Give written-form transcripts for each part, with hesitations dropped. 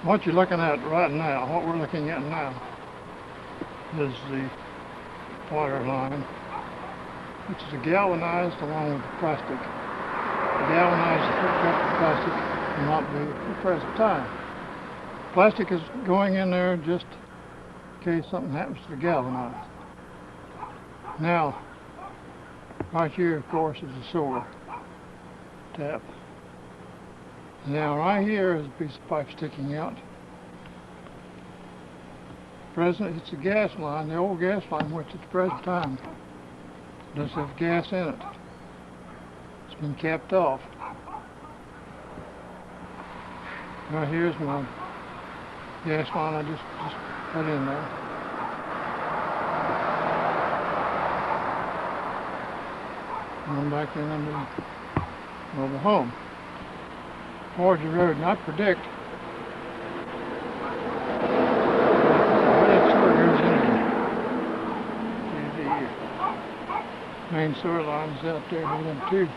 What you're looking at right now, what we're looking at now, is the water line, which is galvanized along with the plastic. The galvanized is hooked up to plastic will not move at the present time. Plastic is going in there just in case something happens to the galvanized. Now, right here, of course, is the sewer tap. Now, right here is a piece of pipe sticking out. Present, it's a gas line, the old gas line, which at the present time does have gas in it. It's been capped off. Right here's my gas line I just put in there. And I'm back in under the mobile home. Towards the road, and I predict that sewer goes into the main sewer lines out there with them two.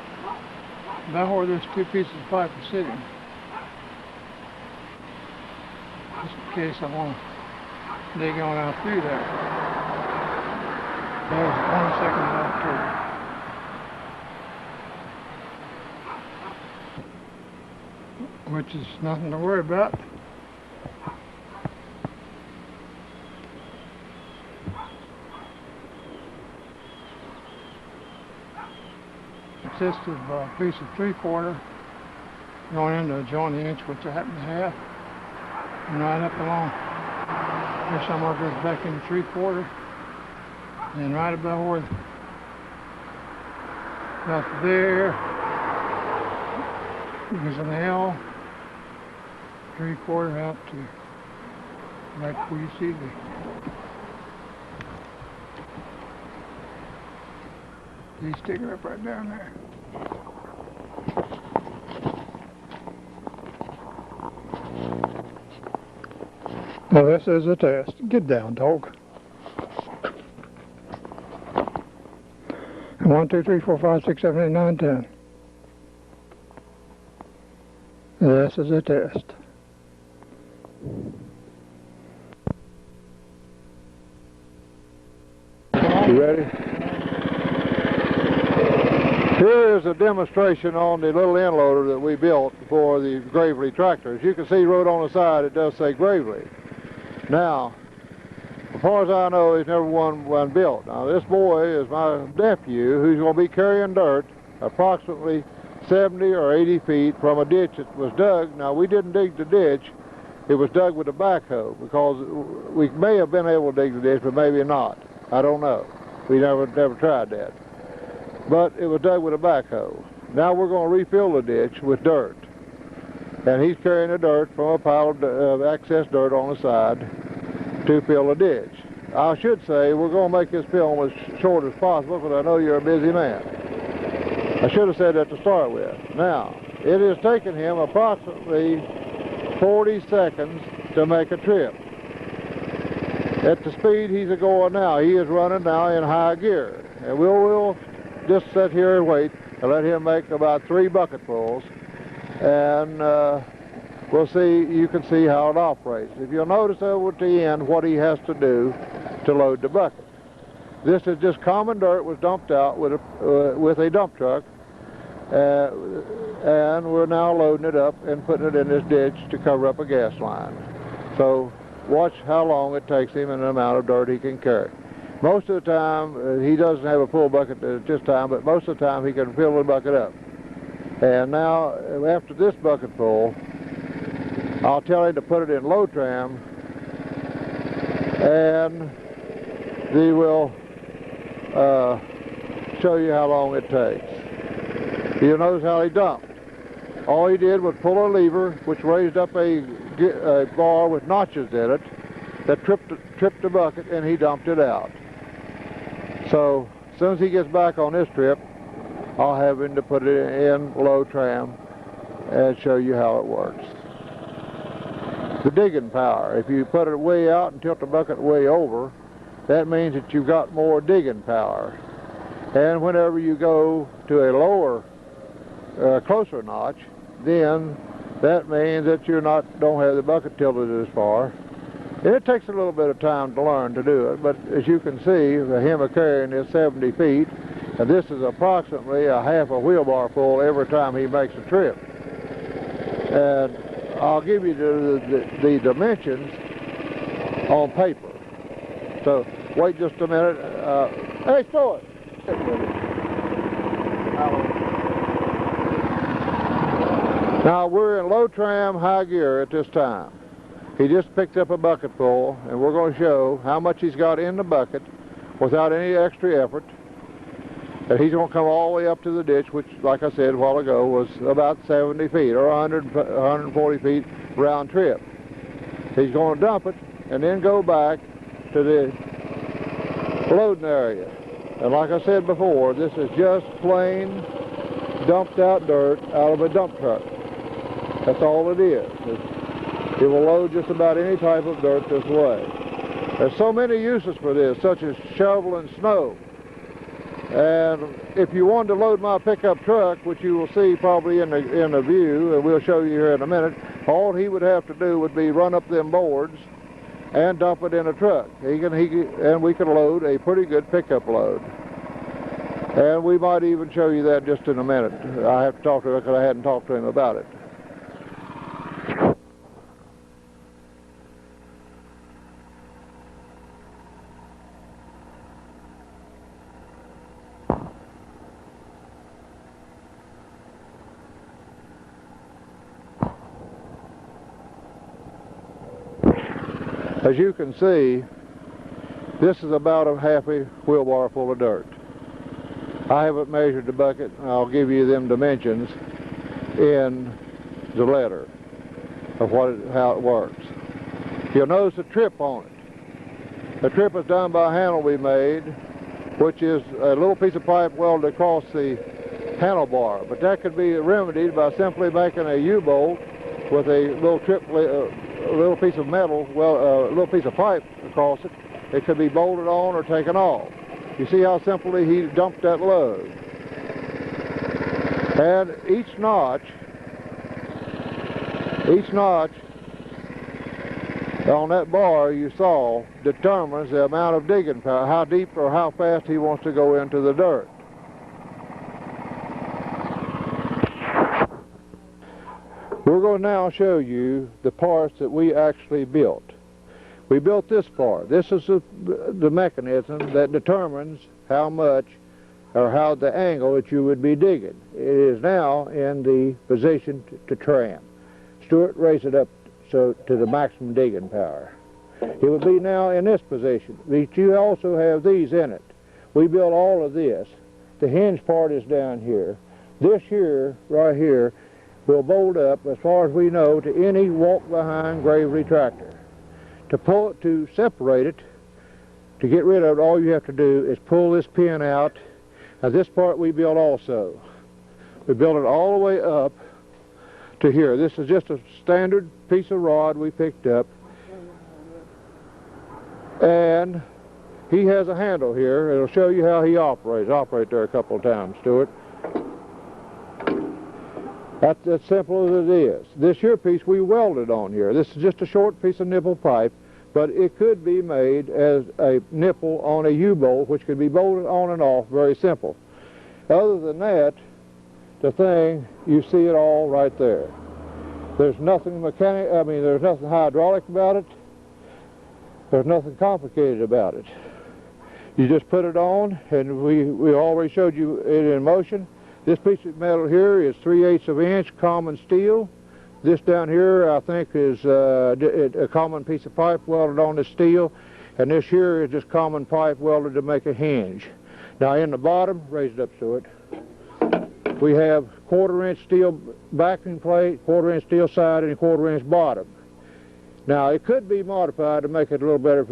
About where those two pieces of pipe are sitting. Just in case I want to dig on out through there. There's the 22nd of October. Which is nothing to worry about. Consists of a piece of 3/4 going into a joint inch, which I happen to have, and right up along here somewhere goes back into 3/4, and right about where about there is an L. 3/4 out to right where you see the sticker up right down there. Now this is a test. Get down, dog. 1, 2, 3, 4, 5, 6, 7, 8, 9, 10. This is a test. You ready? Here is a demonstration on the little end loader that we built for the Gravely tractor. As you can see, wrote on the side, it does say Gravely. Now, as far as I know, there's never one built. Now, this boy is my nephew who's going to be carrying dirt approximately 70 or 80 feet from a ditch that was dug. Now, we didn't dig the ditch. It was dug with a backhoe because we may have been able to dig the ditch, but maybe not. I don't know. We never tried that. But it was dug with a backhoe. Now we're going to refill the ditch with dirt. And he's carrying the dirt from a pile of excess dirt on the side to fill the ditch. I should say we're going to make this film as short as possible because I know you're a busy man. I should have said that to start with. Now, it has taken him approximately 40 seconds to make a trip. At the speed he's going now, he is running now in high gear. And we'll just sit here and wait and let him make about 3 bucketfuls. And we'll see, you can see how it operates. If you'll notice over at the end what he has to do to load the bucket. This is just common dirt was dumped out with a dump truck. And we're now loading it up and putting it in this ditch to cover up a gas line. So watch how long it takes him and the amount of dirt he can carry. Most of the time, he doesn't have a full bucket at this time, but most of the time he can fill the bucket up. And now, after this bucket full, I'll tell him to put it in low tram, and he will show you how long it takes. You'll notice how he dumped. All he did was pull a lever, which raised up a bar with notches in it, that tripped the bucket, and he dumped it out. So, as soon as he gets back on this trip, I'll have him to put it in low tram and show you how it works. The digging power. If you put it way out and tilt the bucket way over, that means that you've got more digging power. And whenever you go to a lower, closer notch, then that means that you don't have the bucket tilted as far. And it takes a little bit of time to learn to do it, but as you can see, the hem of carrying is 70 feet, and this is approximately a half a wheelbar full every time he makes a trip. And I'll give you the dimensions on paper. So wait just a minute. Hey, Stuart. Now we're in low tram, high gear at this time. He just picked up a bucket full, and we're going to show how much he's got in the bucket without any extra effort. And he's going to come all the way up to the ditch, which, like I said a while ago, was about 70 feet or 140 feet round trip. He's going to dump it and then go back to the loading area. And like I said before, this is just plain dumped out dirt out of a dump truck. That's all it is. It will load just about any type of dirt this way. There's so many uses for this, such as shoveling snow. And if you wanted to load my pickup truck, which you will see probably in the view, and we'll show you here in a minute, all he would have to do would be run up them boards and dump it in a truck. And we can load a pretty good pickup load. And we might even show you that just in a minute. I have to talk to him because I hadn't talked to him about it. As you can see, this is about a half a wheelbar full of dirt. I haven't measured the bucket, and I'll give you them dimensions in the letter of how it works. You'll notice the trip on it. The trip is done by a handle we made, which is a little piece of pipe welded across the handlebar. But that could be remedied by simply making a U-bolt with a little a little piece of metal, a little piece of pipe across it. It could be bolted on or taken off. You see how simply he dumped that load. And each notch on that bar you saw determines the amount of digging power, how deep or how fast he wants to go into the dirt. We're going to now show you the parts that we actually built. We built this part. This is the mechanism that determines how much or how the angle that you would be digging. It is now in the position to tram. Stuart raised it up so to the maximum digging power. It would be now in this position. But you also have these in it. We built all of this. The hinge part is down here. This here, right here, will bolt up, as far as we know, to any walk-behind gravely tractor. To separate it, to get rid of it, all you have to do is pull this pin out. Now this part we built also. We built it all the way up to here. This is just a standard piece of rod we picked up. And he has a handle here. It'll show you how he operates. Operate there a couple of times, Stuart. That's as simple as it is. This here piece we welded on here. This is just a short piece of nipple pipe, but it could be made as a nipple on a U-bolt, which could be bolted on and off, very simple. Other than that, the thing, you see it all right there. There's nothing there's nothing hydraulic about it. There's nothing complicated about it. You just put it on, and we already showed you it in motion. This piece of metal here is 3/8 of an inch common steel. This down here, I think, is a common piece of pipe welded on the steel, and this here is just common pipe welded to make a hinge. Now in the bottom, raise it up to it, we have 1/4 inch steel backing plate, 1/4 inch steel side, and a 1/4 inch bottom. Now it could be modified to make it a little better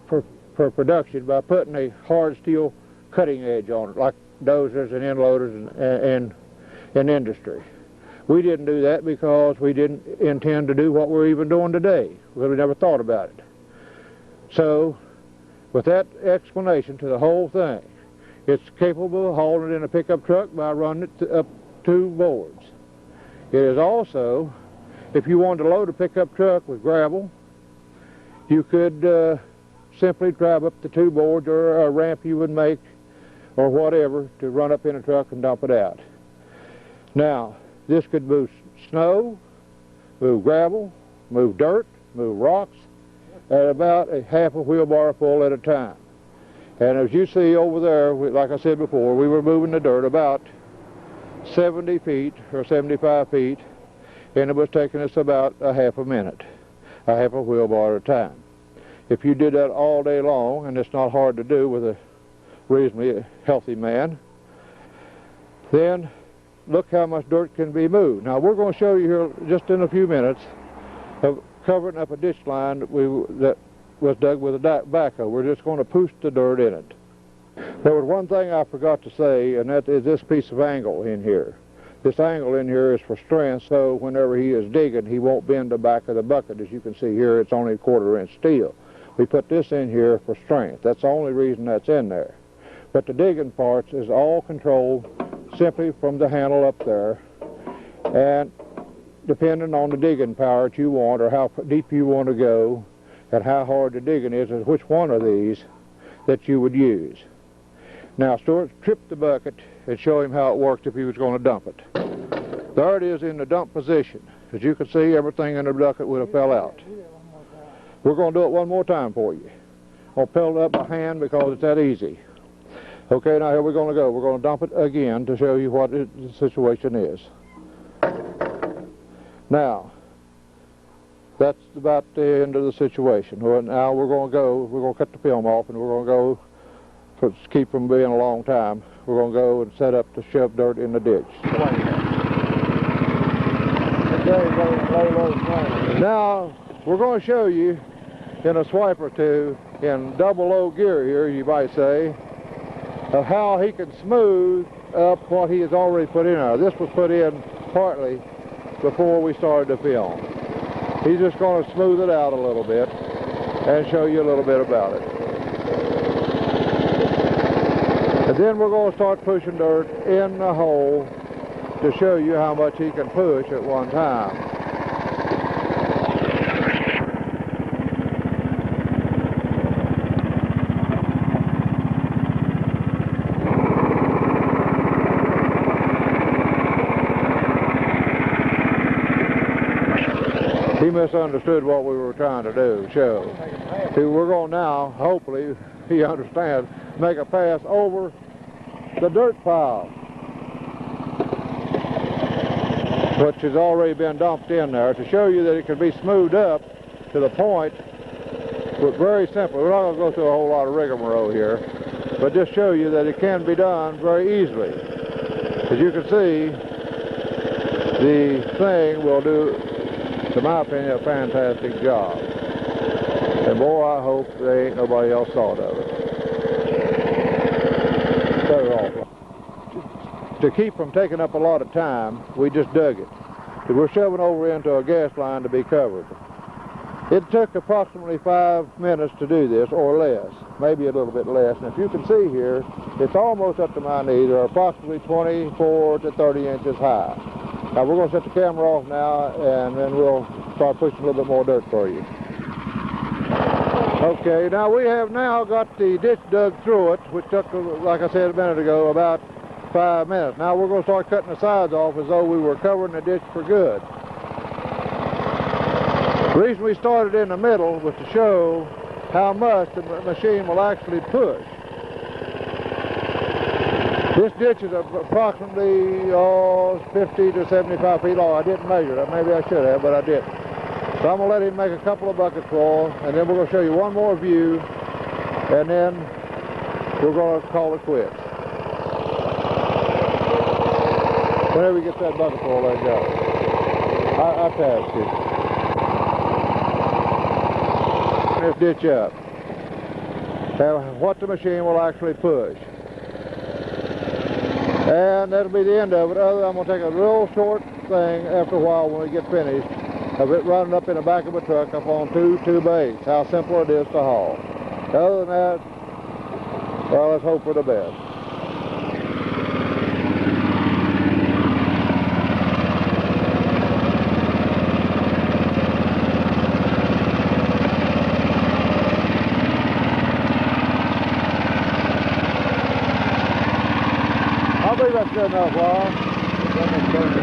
for production by putting a hard steel cutting edge on it, like dozers and end loaders and in industry. We didn't do that because we didn't intend to do what we're even doing today. We never thought about it. So, with that explanation to the whole thing, it's capable of hauling it in a pickup truck by running it up 2 boards. It is also If you wanted to load a pickup truck with gravel, you could simply drive up the two boards or a ramp you would make or whatever to run up in a truck and dump it out. Now, this could move snow, move gravel, move dirt, move rocks at about a half a wheelbarrow full at a time. And as you see over there, like I said before, we were moving the dirt about 70 feet or 75 feet, and it was taking us about a half a minute, a half a wheelbarrow at a time. If you did that all day long, and it's not hard to do with a reasonably healthy man, then look how much dirt can be moved. Now we're going to show you here just in a few minutes of covering up a ditch line that was dug with a backhoe. We're just going to push the dirt in it. There was one thing I forgot to say, and that is this piece of angle in here. This angle in here is for strength, so whenever he is digging, he won't bend the back of the bucket. As you can see here, it's only 1/4 inch steel. We put this in here for strength. That's the only reason that's in there. But the digging parts is all controlled simply from the handle up there, and depending on the digging power that you want or how deep you want to go and how hard the digging is which one of these that you would use. Now Stuart, trip the bucket and show him how it worked if he was going to dump it. There it is in the dump position. As you can see, everything in the bucket would have fell out. We're going to do it one more time for you. I'll pelt it up by hand because it's that easy. Okay, now here we're going to go. We're going to dump it again to show you what the situation is. Now, that's about the end of the situation. Well, now we're going to cut the film off, and we're going to go, to keep from being a long time, we're going to go and set up to shove dirt in the ditch. Now, we're going to show you in a swipe or two, in double low gear here, you might say, of how he can smooth up what he has already put in there. This was put in partly before we started the film. He's just going to smooth it out a little bit and show you a little bit about it. And then we're going to start pushing dirt in the hole to show you how much he can push at one time. He misunderstood what we were trying to do, show. See, we're going now, hopefully, he understands, make a pass over the dirt pile, which has already been dumped in there, to show you that it can be smoothed up to the point, but very simple. We're not going to go through a whole lot of rigmarole here, but just show you that it can be done very easily. As you can see, the thing will do, in my opinion, a fantastic job. And boy, I hope there ain't nobody else thought of it. Better off. To keep from taking up a lot of time, we just dug it. We're shoving over into a gas line to be covered. It took approximately 5 minutes to do this, or less, maybe a little bit less. And if you can see here, it's almost up to my knee. They're approximately 24 to 30 inches high. Now we're going to set the camera off now, and then we'll start pushing a little bit more dirt for you. Okay, now we have now got the ditch dug through it, which took, like I said a minute ago, about 5 minutes. Now we're going to start cutting the sides off as though we were covering the ditch for good. The reason we started in the middle was to show how much the machine will actually push. This ditch is approximately 50 to 75 feet long. I didn't measure that. Maybe I should have, but I didn't. So I'm going to let him make a couple of buckets full, and then we're going to show you one more view, and then we're going to call it quits. Whenever he gets that bucket full, let it go. I passed it. This ditch up. Now, what the machine will actually push. And that'll be the end of it. I'm going to take a real short thing after a while when we get finished of it running up in the back of a truck up on 2-2 how simple it is to haul. Other than that, well, let's hope for the best. enough wire.